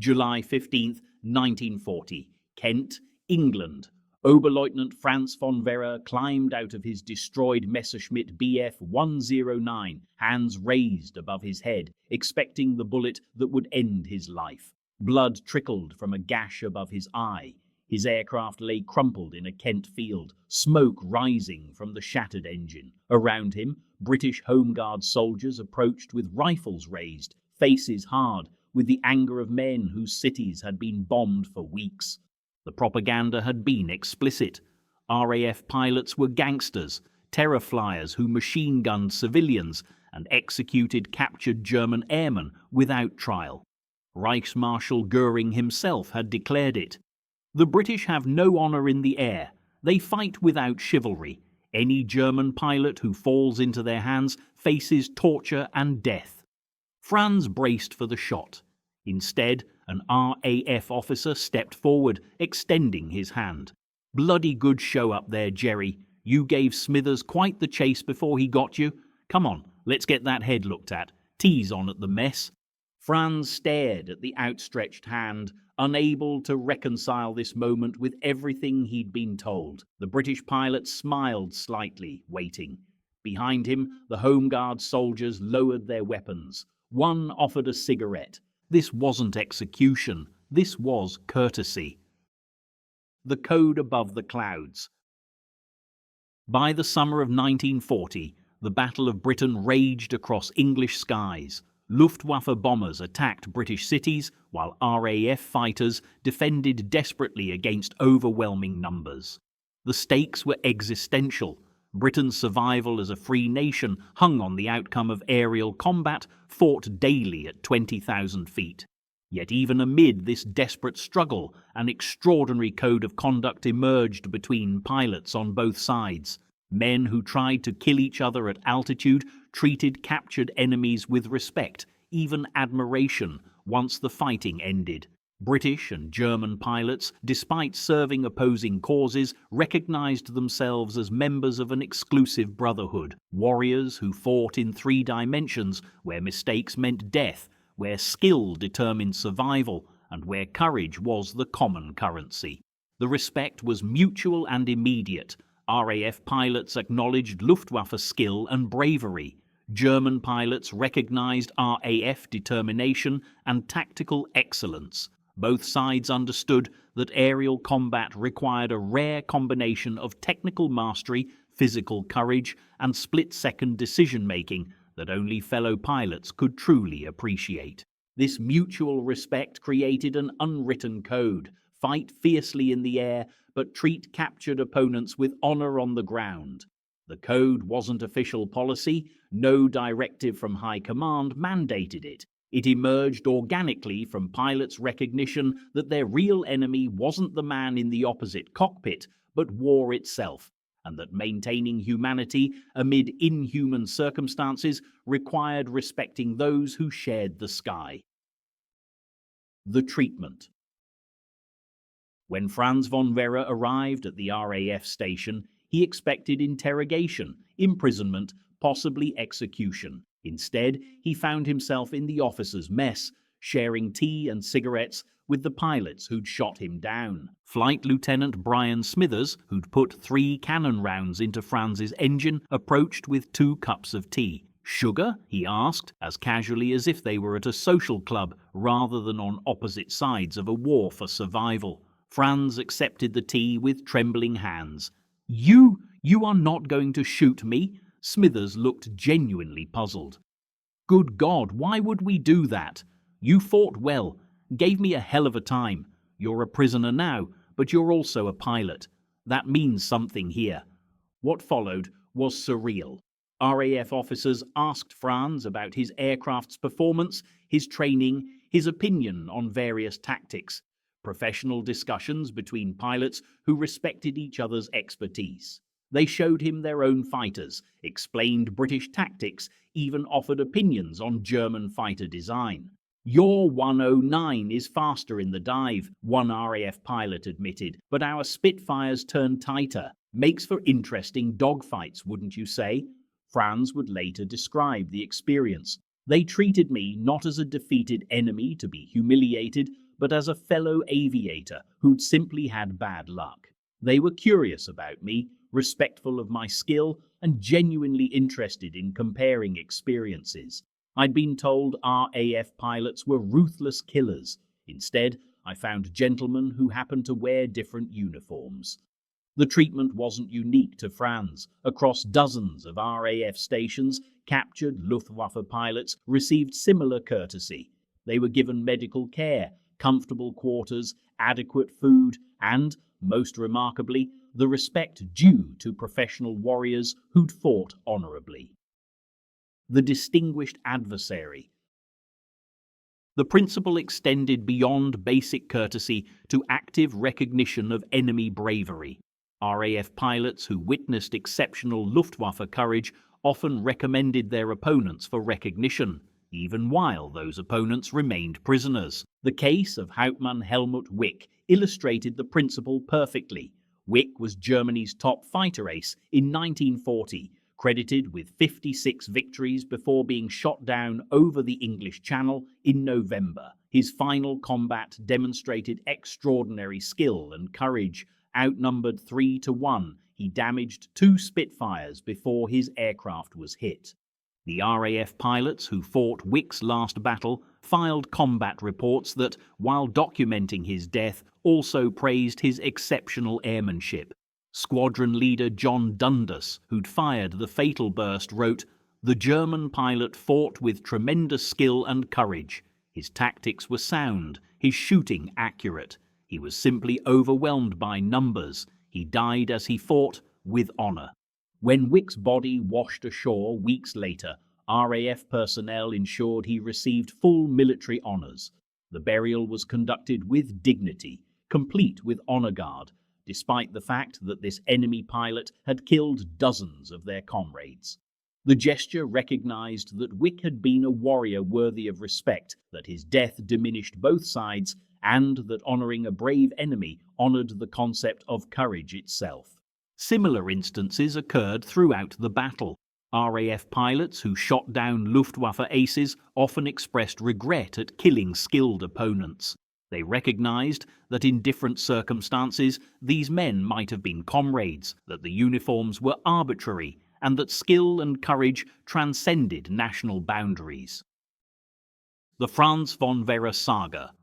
July 15th, 1940, Kent, England. Oberleutnant Franz von Werra climbed out of his destroyed Messerschmitt Bf 109, hands raised above his head, expecting the bullet that would end his life. Blood trickled from a gash above his eye. His aircraft lay crumpled in a Kent field, smoke rising from the shattered engine. Around him, British Home Guard soldiers approached with rifles raised, faces hard, with the anger of men whose cities had been bombed for weeks. The propaganda had been explicit. RAF pilots were gangsters, terror flyers who machine-gunned civilians and executed captured German airmen without trial. Reichsmarshal Göring himself had declared it. The British have no honour in the air. They fight without chivalry. Any German pilot who falls into their hands faces torture and death. Franz braced for the shot. Instead, an RAF officer stepped forward, extending his hand. "Bloody good show up there, Jerry. You gave Smithers quite the chase before he got you. Come on, let's get that head looked at. Tea's on at the mess." Franz stared at the outstretched hand, unable to reconcile this moment with everything he'd been told. The British pilot smiled slightly, waiting. Behind him, the Home Guard soldiers lowered their weapons. One offered a cigarette. This wasn't execution, this was courtesy. The code above the clouds. By the summer of 1940, the Battle of Britain raged across English skies. Luftwaffe bombers attacked British cities, while RAF fighters defended desperately against overwhelming numbers. The stakes were existential. Britain's survival as a free nation hung on the outcome of aerial combat fought daily at 20,000 feet. Yet even amid this desperate struggle, an extraordinary code of conduct emerged between pilots on both sides. Men who tried to kill each other at altitude treated captured enemies with respect, even admiration, once the fighting ended. British and German pilots, despite serving opposing causes, recognized themselves as members of an exclusive brotherhood, warriors who fought in 3 dimensions, where mistakes meant death, where skill determined survival, and where courage was the common currency. The respect was mutual and immediate. RAF pilots acknowledged Luftwaffe skill and bravery. German pilots recognized RAF determination and tactical excellence. Both sides understood that aerial combat required a rare combination of technical mastery, physical courage, and split-second decision-making that only fellow pilots could truly appreciate. This mutual respect created an unwritten code: fight fiercely in the air, but treat captured opponents with honor on the ground. The code wasn't official policy. No directive from high command mandated it. It emerged organically from pilots' recognition that their real enemy wasn't the man in the opposite cockpit, but war itself, and that maintaining humanity amid inhuman circumstances required respecting those who shared the sky. The treatment. When Franz von Werra arrived at the RAF station, he expected interrogation, imprisonment, possibly execution. Instead, he found himself in the officers' mess, sharing tea and cigarettes with the pilots who'd shot him down. Flight Lieutenant Brian Smithers, who'd put 3 cannon rounds into Franz's engine, approached with 2 cups of tea. "Sugar?" he asked, as casually as if they were at a social club rather than on opposite sides of a war for survival. Franz accepted the tea with trembling hands. You are not going to shoot me?" Smithers looked genuinely puzzled. "Good God, why would we do that? You fought well, gave me a hell of a time. You're a prisoner now, but you're also a pilot. That means something here." What followed was surreal. RAF officers asked Franz about his aircraft's performance, his training, his opinion on various tactics. Professional discussions between pilots who respected each other's expertise. They showed him their own fighters, explained British tactics, even offered opinions on German fighter design. "Your 109 is faster in the dive," one RAF pilot admitted, "but our Spitfires turn tighter. Makes for interesting dogfights, wouldn't you say?" Franz would later describe the experience. "They treated me not as a defeated enemy to be humiliated, but as a fellow aviator who'd simply had bad luck. They were curious about me, respectful of my skill, and genuinely interested in comparing experiences. I'd been told RAF pilots were ruthless killers. Instead, I found gentlemen who happened to wear different uniforms. The treatment wasn't unique to Franz. Across dozens of RAF stations, captured Luftwaffe pilots received similar courtesy. They were given medical care, comfortable quarters, adequate food, and, most remarkably, the respect due to professional warriors who'd fought honorably. The distinguished adversary. The principle extended beyond basic courtesy to active recognition of enemy bravery. RAF pilots who witnessed exceptional Luftwaffe courage often recommended their opponents for recognition, even while those opponents remained prisoners. The case of Hauptmann Helmut Wick illustrated the principle perfectly. Wick was Germany's top fighter ace in 1940, credited with 56 victories before being shot down over the English Channel in November. His final combat demonstrated extraordinary skill and courage. Outnumbered 3-1, he damaged 2 Spitfires before his aircraft was hit. The RAF pilots who fought Wick's last battle filed combat reports that, while documenting his death, also praised his exceptional airmanship. Squadron leader John Dundas, who'd fired the fatal burst, wrote, "The German pilot fought with tremendous skill and courage. His tactics were sound, his shooting accurate. He was simply overwhelmed by numbers. He died as he fought, with honor." When Wick's body washed ashore weeks later, RAF personnel ensured he received full military honors. The burial was conducted with dignity, complete with honor guard, despite the fact that this enemy pilot had killed dozens of their comrades. The gesture recognized that Wick had been a warrior worthy of respect, that his death diminished both sides, and that honoring a brave enemy honored the concept of courage itself. Similar instances occurred throughout the battle. RAF pilots who shot down Luftwaffe aces often expressed regret at killing skilled opponents. They recognized that in different circumstances these men might have been comrades, that the uniforms were arbitrary, and that skill and courage transcended national boundaries. The Franz von Vera saga.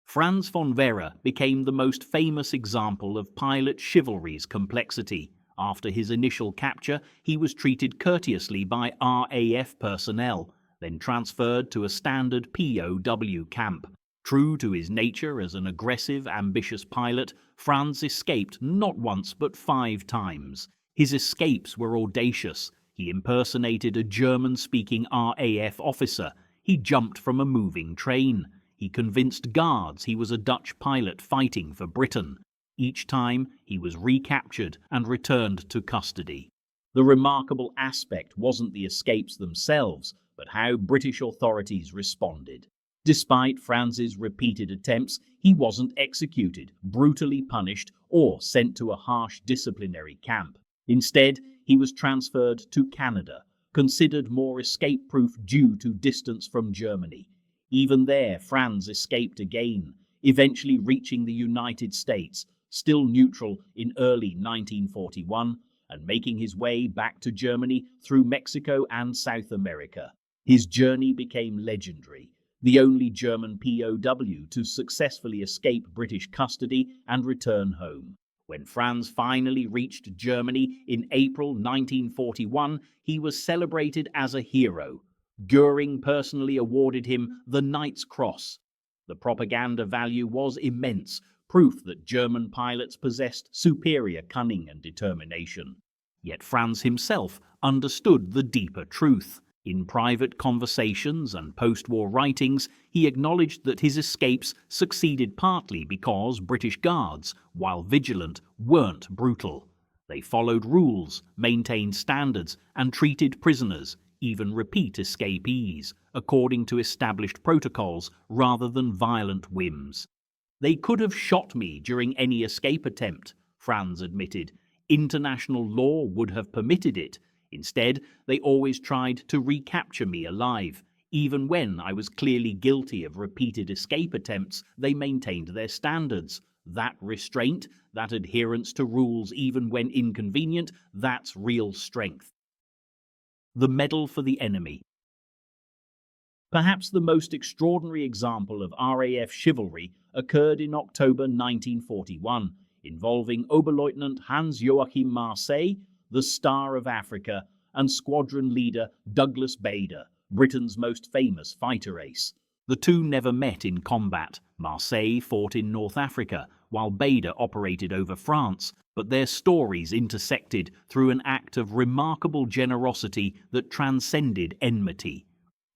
Franz von Vera became the most famous example of pilot chivalry's complexity. After his initial capture, he was treated courteously by RAF personnel, then transferred to a standard POW camp. True to his nature as an aggressive, ambitious pilot, Franz escaped not once but 5 times. His escapes were audacious. He impersonated a German-speaking RAF officer. He jumped from a moving train. He convinced guards he was a Dutch pilot fighting for Britain. Each time, he was recaptured and returned to custody. The remarkable aspect wasn't the escapes themselves, but how British authorities responded. Despite Franz's repeated attempts, he wasn't executed, brutally punished, or sent to a harsh disciplinary camp. Instead, he was transferred to Canada, considered more escape-proof due to distance from Germany. Even there, Franz escaped again, eventually reaching the United States, still neutral in early 1941, and making his way back to Germany through Mexico and South America. His journey became legendary, the only German POW to successfully escape British custody and return home. When Franz finally reached Germany in April 1941, he was celebrated as a hero. Goering personally awarded him the Knight's Cross. The propaganda value was immense, proof that German pilots possessed superior cunning and determination. Yet Franz himself understood the deeper truth. In private conversations and post-war writings, he acknowledged that his escapes succeeded partly because British guards, while vigilant, weren't brutal. They followed rules, maintained standards, and treated prisoners, even repeat escapees, according to established protocols rather than violent whims. "They could have shot me during any escape attempt," Franz admitted. "International law would have permitted it. Instead, they always tried to recapture me alive. Even when I was clearly guilty of repeated escape attempts, they maintained their standards. That restraint, that adherence to rules even when inconvenient, that's real strength. The medal for the enemy. Perhaps the most extraordinary example of RAF chivalry occurred in October 1941, involving Oberleutnant Hans-Joachim Marseille, the Star of Africa, and squadron leader Douglas Bader, Britain's most famous fighter ace. The two never met in combat. Marseille fought in North Africa, while Bader operated over France, but their stories intersected through an act of remarkable generosity that transcended enmity.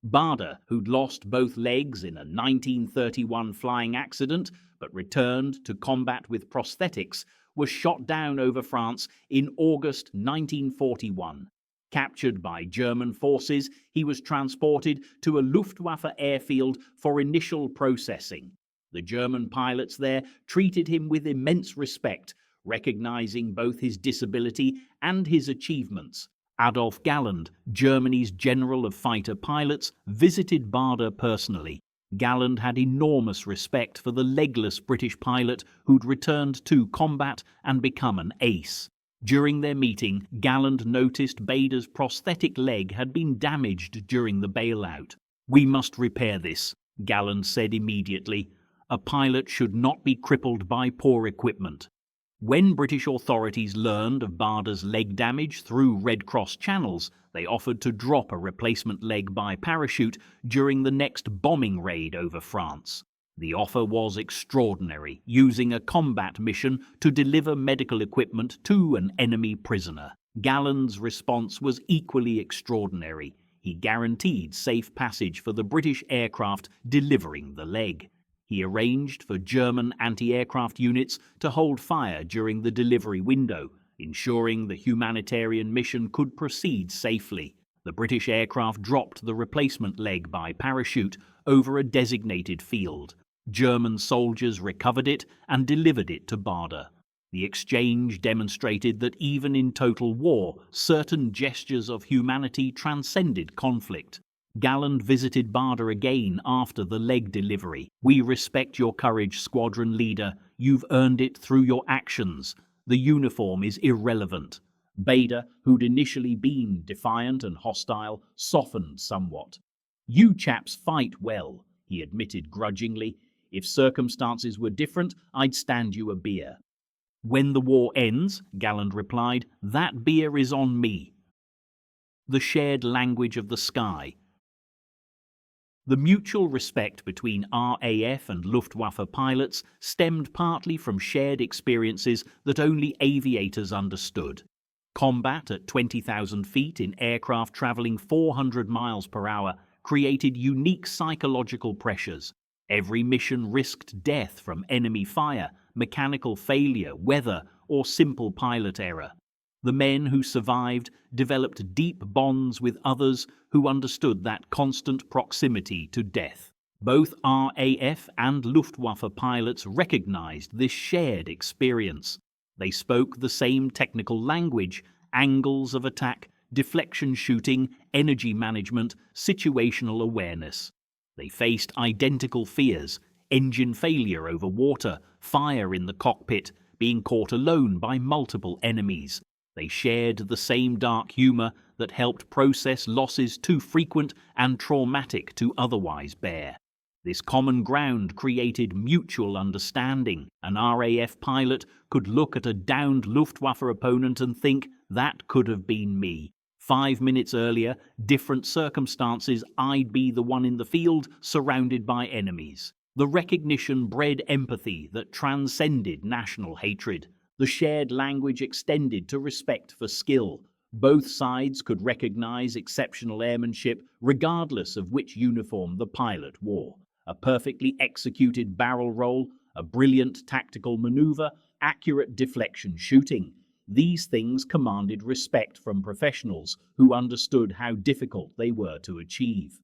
Bader, who'd lost both legs in a 1931 flying accident but returned to combat with prosthetics, was shot down over France in August 1941. Captured by German forces, he was transported to a Luftwaffe airfield for initial processing. The German pilots there treated him with immense respect, recognizing both his disability and his achievements. Adolf Galland, Germany's general of fighter pilots, visited Bader personally. Galland had enormous respect for the legless British pilot who'd returned to combat and become an ace. During their meeting, Galland noticed Bader's prosthetic leg had been damaged during the bailout. "We must repair this," Galland said immediately. "A pilot should not be crippled by poor equipment." When British authorities learned of Bader's leg damage through Red Cross channels, they offered to drop a replacement leg by parachute during the next bombing raid over France. The offer was extraordinary, using a combat mission to deliver medical equipment to an enemy prisoner. Galland's response was equally extraordinary. He guaranteed safe passage for the British aircraft delivering the leg. He arranged for German anti-aircraft units to hold fire during the delivery window, ensuring the humanitarian mission could proceed safely. The British aircraft dropped the replacement leg by parachute over a designated field. German soldiers recovered it and delivered it to Bader. The exchange demonstrated that even in total war, certain gestures of humanity transcended conflict. Galland visited Bader again after the leg delivery. "We respect your courage, squadron leader. You've earned it through your actions. The uniform is irrelevant." Bader, who'd initially been defiant and hostile, softened somewhat. "You chaps fight well," he admitted grudgingly. "If circumstances were different, I'd stand you a beer." "When the war ends," Galland replied, "that beer is on me." The shared language of the sky. The mutual respect between RAF and Luftwaffe pilots stemmed partly from shared experiences that only aviators understood. Combat at 20,000 feet in aircraft traveling 400 miles per hour created unique psychological pressures. Every mission risked death from enemy fire, mechanical failure, weather, or simple pilot error. The men who survived developed deep bonds with others who understood that constant proximity to death. Both RAF and Luftwaffe pilots recognized this shared experience. They spoke the same technical language: angles of attack, deflection shooting, energy management, situational awareness. They faced identical fears: engine failure over water, fire in the cockpit, being caught alone by multiple enemies. They shared the same dark humor that helped process losses too frequent and traumatic to otherwise bear. This common ground created mutual understanding. An RAF pilot could look at a downed Luftwaffe opponent and think, "That could have been me. 5 minutes earlier, different circumstances, I'd be the one in the field, surrounded by enemies." The recognition bred empathy that transcended national hatred. The shared language extended to respect for skill. Both sides could recognize exceptional airmanship regardless of which uniform the pilot wore. A perfectly executed barrel roll, a brilliant tactical maneuver, accurate deflection shooting. These things commanded respect from professionals who understood how difficult they were to achieve.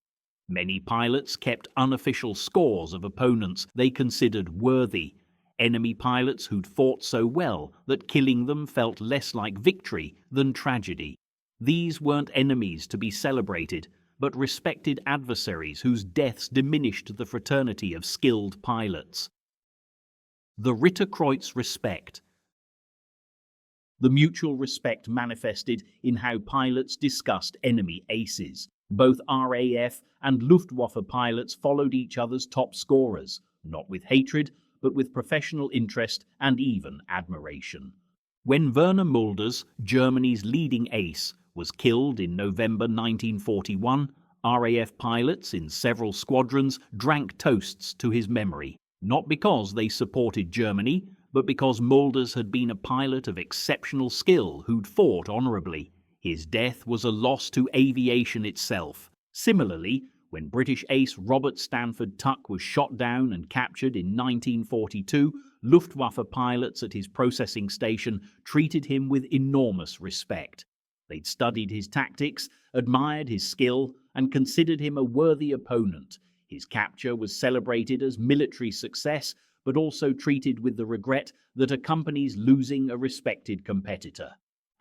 Many pilots kept unofficial scores of opponents they considered worthy. Enemy pilots who'd fought so well that killing them felt less like victory than tragedy. These weren't enemies to be celebrated. but respected adversaries whose deaths diminished the fraternity of skilled pilots. The Ritterkreuz respect. The mutual respect manifested in how pilots discussed enemy aces. Both RAF and Luftwaffe pilots followed each other's top scorers, not with hatred, but with professional interest and even admiration. When Werner Mulders, Germany's leading ace, was killed in November 1941, RAF pilots in several squadrons drank toasts to his memory, not because they supported Germany, but because Mulders had been a pilot of exceptional skill who'd fought honourably. His death was a loss to aviation itself. Similarly, when British ace Robert Stanford Tuck was shot down and captured in 1942, Luftwaffe pilots at his processing station treated him with enormous respect. They'd studied his tactics, admired his skill, and considered him a worthy opponent. His capture was celebrated as military success, but also treated with the regret that accompanies losing a respected competitor.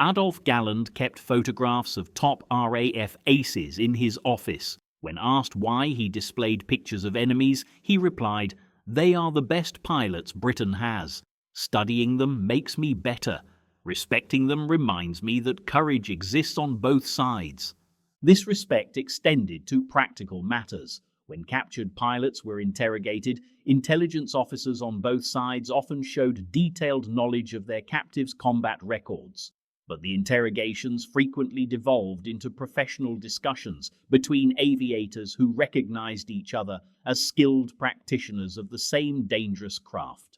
Adolf Galland kept photographs of top RAF aces in his office. When asked why he displayed pictures of enemies, he replied, "They are the best pilots Britain has. Studying them makes me better. Respecting them reminds me that courage exists on both sides." This respect extended to practical matters. When captured pilots were interrogated, intelligence officers on both sides often showed detailed knowledge of their captives' combat records. But the interrogations frequently devolved into professional discussions between aviators who recognized each other as skilled practitioners of the same dangerous craft.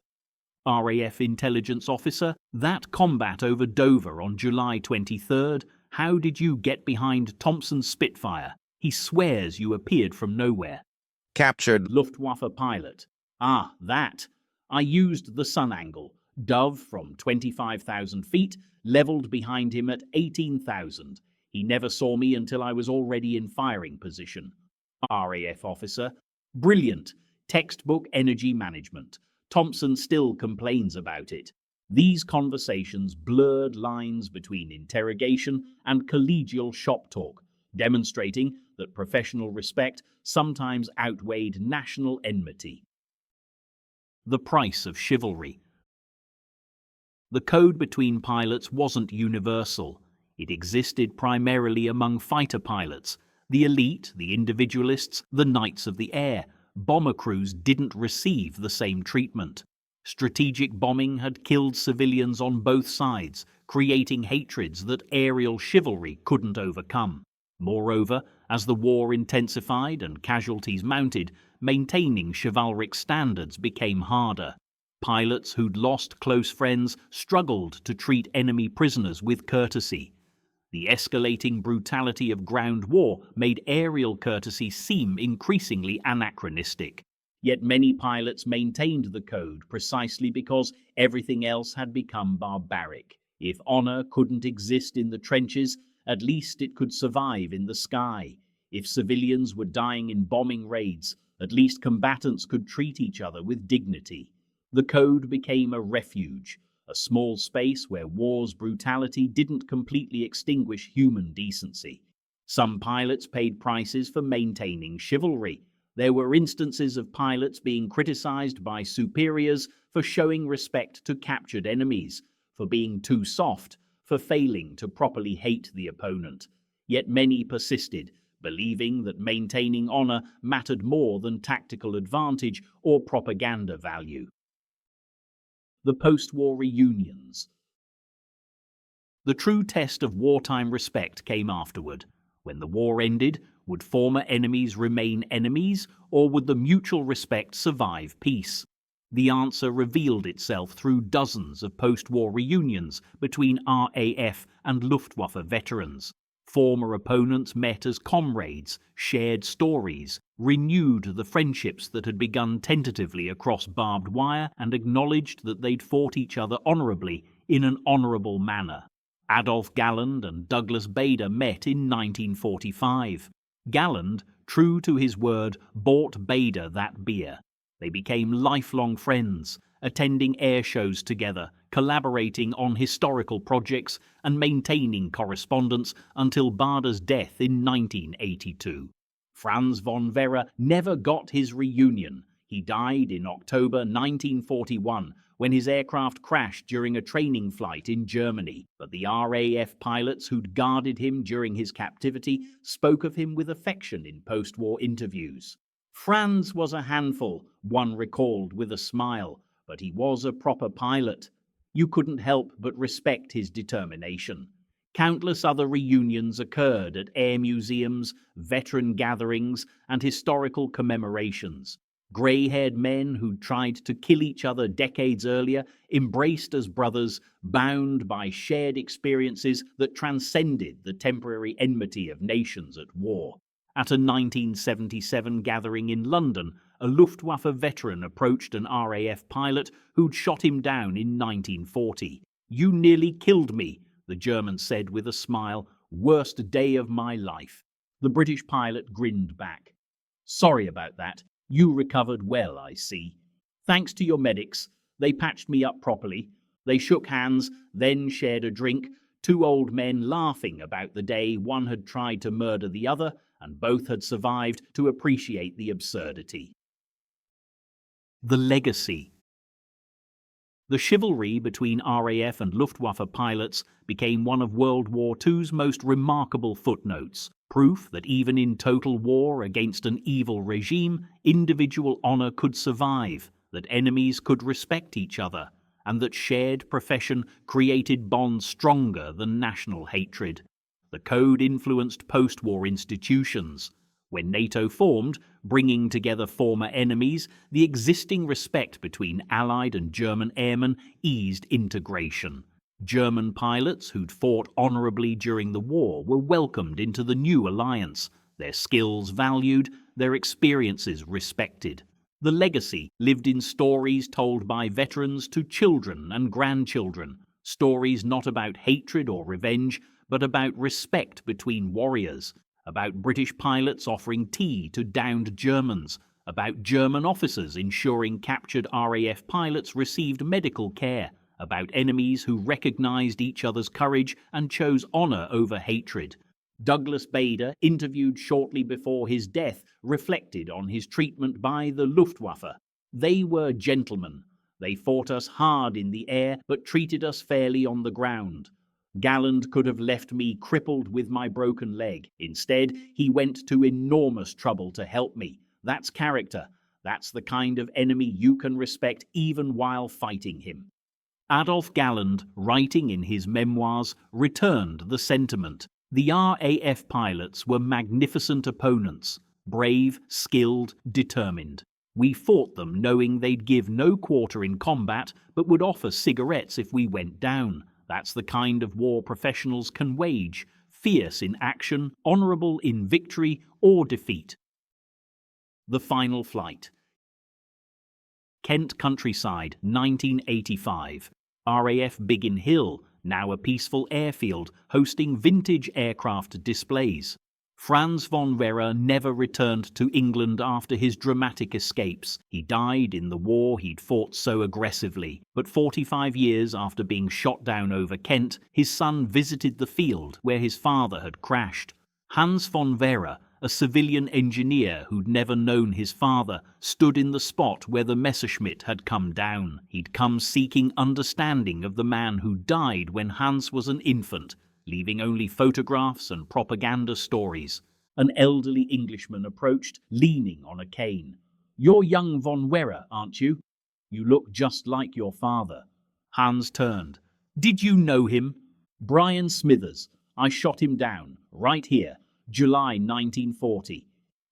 RAF intelligence officer, that combat over Dover on July 23rd, how did you get behind Thompson's Spitfire? He swears you appeared from nowhere. Captured. Luftwaffe pilot, that. I used the sun angle, dove from 25,000 feet, leveled behind him at 18,000. He never saw me until I was already in firing position. RAF officer, brilliant, textbook energy management. Thompson still complains about it. These conversations blurred lines between interrogation and collegial shop talk, demonstrating that professional respect sometimes outweighed national enmity. The price of chivalry. The code between pilots wasn't universal. It existed primarily among fighter pilots. The elite, the individualists, the knights of the air. Bomber crews didn't receive the same treatment. Strategic bombing had killed civilians on both sides, creating hatreds that aerial chivalry couldn't overcome. Moreover, as the war intensified and casualties mounted, maintaining chivalric standards became harder. Pilots who'd lost close friends struggled to treat enemy prisoners with courtesy. The escalating brutality of ground war made aerial courtesy seem increasingly anachronistic. Yet many pilots maintained the code precisely because everything else had become barbaric. If honor couldn't exist in the trenches, at least it could survive in the sky. If civilians were dying in bombing raids, at least combatants could treat each other with dignity. The code became a refuge, a small space where war's brutality didn't completely extinguish human decency. Some pilots paid prices for maintaining chivalry. There were instances of pilots being criticized by superiors for showing respect to captured enemies, for being too soft, for failing to properly hate the opponent. Yet many persisted, believing that maintaining honor mattered more than tactical advantage or propaganda value. The post-war reunions. The true test of wartime respect came afterward. When the war ended, would former enemies remain enemies, or would the mutual respect survive peace? The answer revealed itself through dozens of post-war reunions between RAF and Luftwaffe veterans. Former opponents met as comrades, shared stories, renewed the friendships that had begun tentatively across barbed wire, and acknowledged that they'd fought each other honourably in an honourable manner. Adolf Galland and Douglas Bader met in 1945. Galland, true to his word, bought Bader that beer. They became lifelong friends, attending air shows together, collaborating on historical projects, and maintaining correspondence until Bader's death in 1982. Franz von Werra never got his reunion. He died in October 1941 when his aircraft crashed during a training flight in Germany, but the RAF pilots who'd guarded him during his captivity spoke of him with affection in post-war interviews. Franz was a handful, one recalled with a smile, but he was a proper pilot. You couldn't help but respect his determination. Countless other reunions occurred at air museums, veteran gatherings, and historical commemorations. Grey-haired men who'd tried to kill each other decades earlier embraced as brothers, bound by shared experiences that transcended the temporary enmity of nations at war. At a 1977 gathering in London, a Luftwaffe veteran approached an RAF pilot who'd shot him down in 1940. "You nearly killed me," the German said with a smile. "Worst day of my life." The British pilot grinned back. "Sorry about that. You recovered well, I see. Thanks to your medics, they patched me up properly." They shook hands, then shared a drink, two old men laughing about the day one had tried to murder the other and both had survived to appreciate the absurdity. The legacy. The chivalry between RAF and Luftwaffe pilots became one of World War II's most remarkable footnotes, proof that even in total war against an evil regime, individual honor could survive, that enemies could respect each other, and that shared profession created bonds stronger than national hatred. The code influenced post-war institutions. When NATO formed, bringing together former enemies, the existing respect between Allied and German airmen eased integration. German pilots who'd fought honorably during the war were welcomed into the new alliance, their skills valued, their experiences respected. The legacy lived in stories told by veterans to children and grandchildren, stories not about hatred or revenge, but about respect between warriors, about British pilots offering tea to downed Germans, about German officers ensuring captured RAF pilots received medical care, about enemies who recognized each other's courage and chose honor over hatred. Douglas Bader, interviewed shortly before his death, reflected on his treatment by the Luftwaffe. "They were gentlemen. They fought us hard in the air, but treated us fairly on the ground. Galland could have left me crippled with my broken leg. Instead, he went to enormous trouble to help me. That's character. That's the kind of enemy you can respect even while fighting him." Adolf Galland, writing in his memoirs, returned the sentiment. The RAF pilots were magnificent opponents, brave, skilled, determined. We fought them knowing they'd give no quarter in combat, but would offer cigarettes if we went down. That's the kind of war professionals can wage, fierce in action, honorable in victory or defeat. The final flight. Kent countryside, 1985. RAF Biggin Hill, now a peaceful airfield, hosting vintage aircraft displays. Franz von Werra never returned to England after his dramatic escapes. He died in the war he'd fought so aggressively. But 45 years after being shot down over Kent, his son visited the field where his father had crashed. Hans von Werra, a civilian engineer who'd never known his father, stood in the spot where the Messerschmitt had come down. He'd come seeking understanding of the man who died when Hans was an infant, leaving only photographs and propaganda stories. An elderly Englishman approached, leaning on a cane. "You're young von Werra, aren't you? You look just like your father." Hans turned. "Did you know him?" "Brian Smithers. I shot him down, right here, July 1940.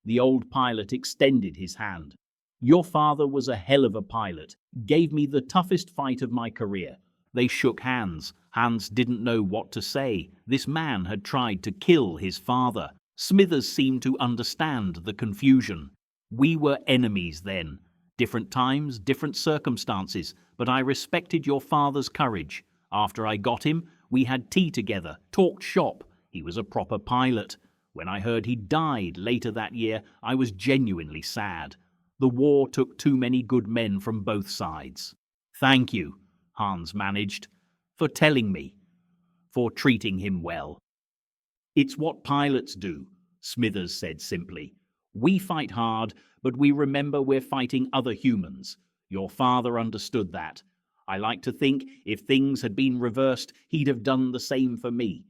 The old pilot extended his hand. "Your father was a hell of a pilot. Gave me the toughest fight of my career." They shook hands. Hans didn't know what to say. This man had tried to kill his father. Smithers seemed to understand the confusion. "We were enemies then. Different times, different circumstances, but I respected your father's courage. After I got him, we had tea together, talked shop. He was a proper pilot. When I heard he died later that year, I was genuinely sad. The war took too many good men from both sides." Thank you, Hans managed, for telling me, for treating him well. It's what pilots do, Smithers said simply. We fight hard, but we remember we're fighting other humans. Your father understood that. I like to think if things had been reversed, he'd have done the same for me.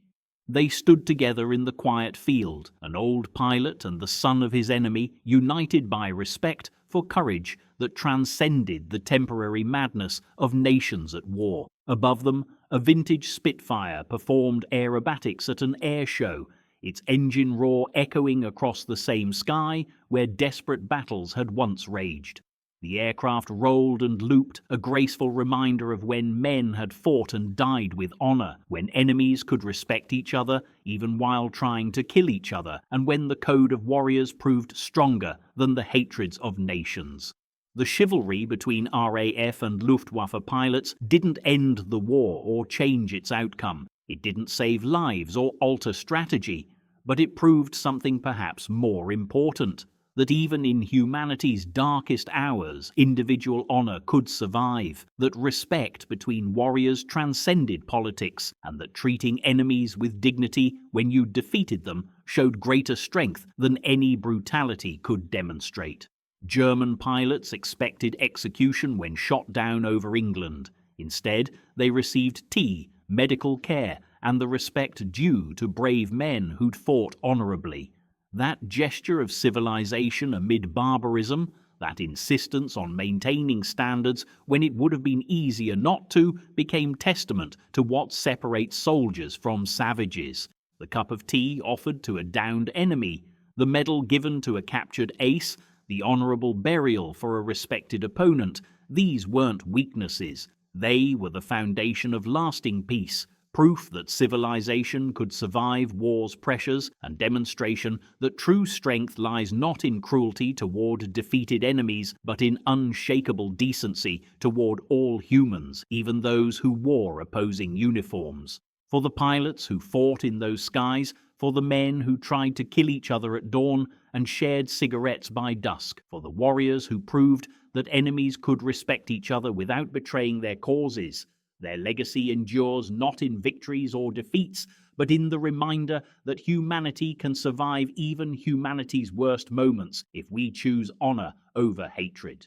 They stood together in the quiet field, an old pilot and the son of his enemy, united by respect for courage that transcended the temporary madness of nations at war. Above them, a vintage Spitfire performed aerobatics at an air show, its engine roar echoing across the same sky where desperate battles had once raged. The aircraft rolled and looped, a graceful reminder of when men had fought and died with honor, when enemies could respect each other even while trying to kill each other, and when the code of warriors proved stronger than the hatreds of nations. The chivalry between RAF and Luftwaffe pilots didn't end the war or change its outcome. It didn't save lives or alter strategy, but it proved something perhaps more important. That even in humanity's darkest hours, individual honor could survive, that respect between warriors transcended politics, and that treating enemies with dignity when you defeated them showed greater strength than any brutality could demonstrate. German pilots expected execution when shot down over England. Instead, they received tea, medical care, and the respect due to brave men who'd fought honorably. That gesture of civilization amid barbarism, that insistence on maintaining standards when it would have been easier not to, became testament to what separates soldiers from savages. The cup of tea offered to a downed enemy, the medal given to a captured ace, the honorable burial for a respected opponent, these weren't weaknesses. They were the foundation of lasting peace, proof that civilization could survive war's pressures, and demonstration that true strength lies not in cruelty toward defeated enemies, but in unshakable decency toward all humans, even those who wore opposing uniforms. For the pilots who fought in those skies, for the men who tried to kill each other at dawn and shared cigarettes by dusk, for the warriors who proved that enemies could respect each other without betraying their causes. Their legacy endures not in victories or defeats, but in the reminder that humanity can survive even humanity's worst moments if we choose honor over hatred.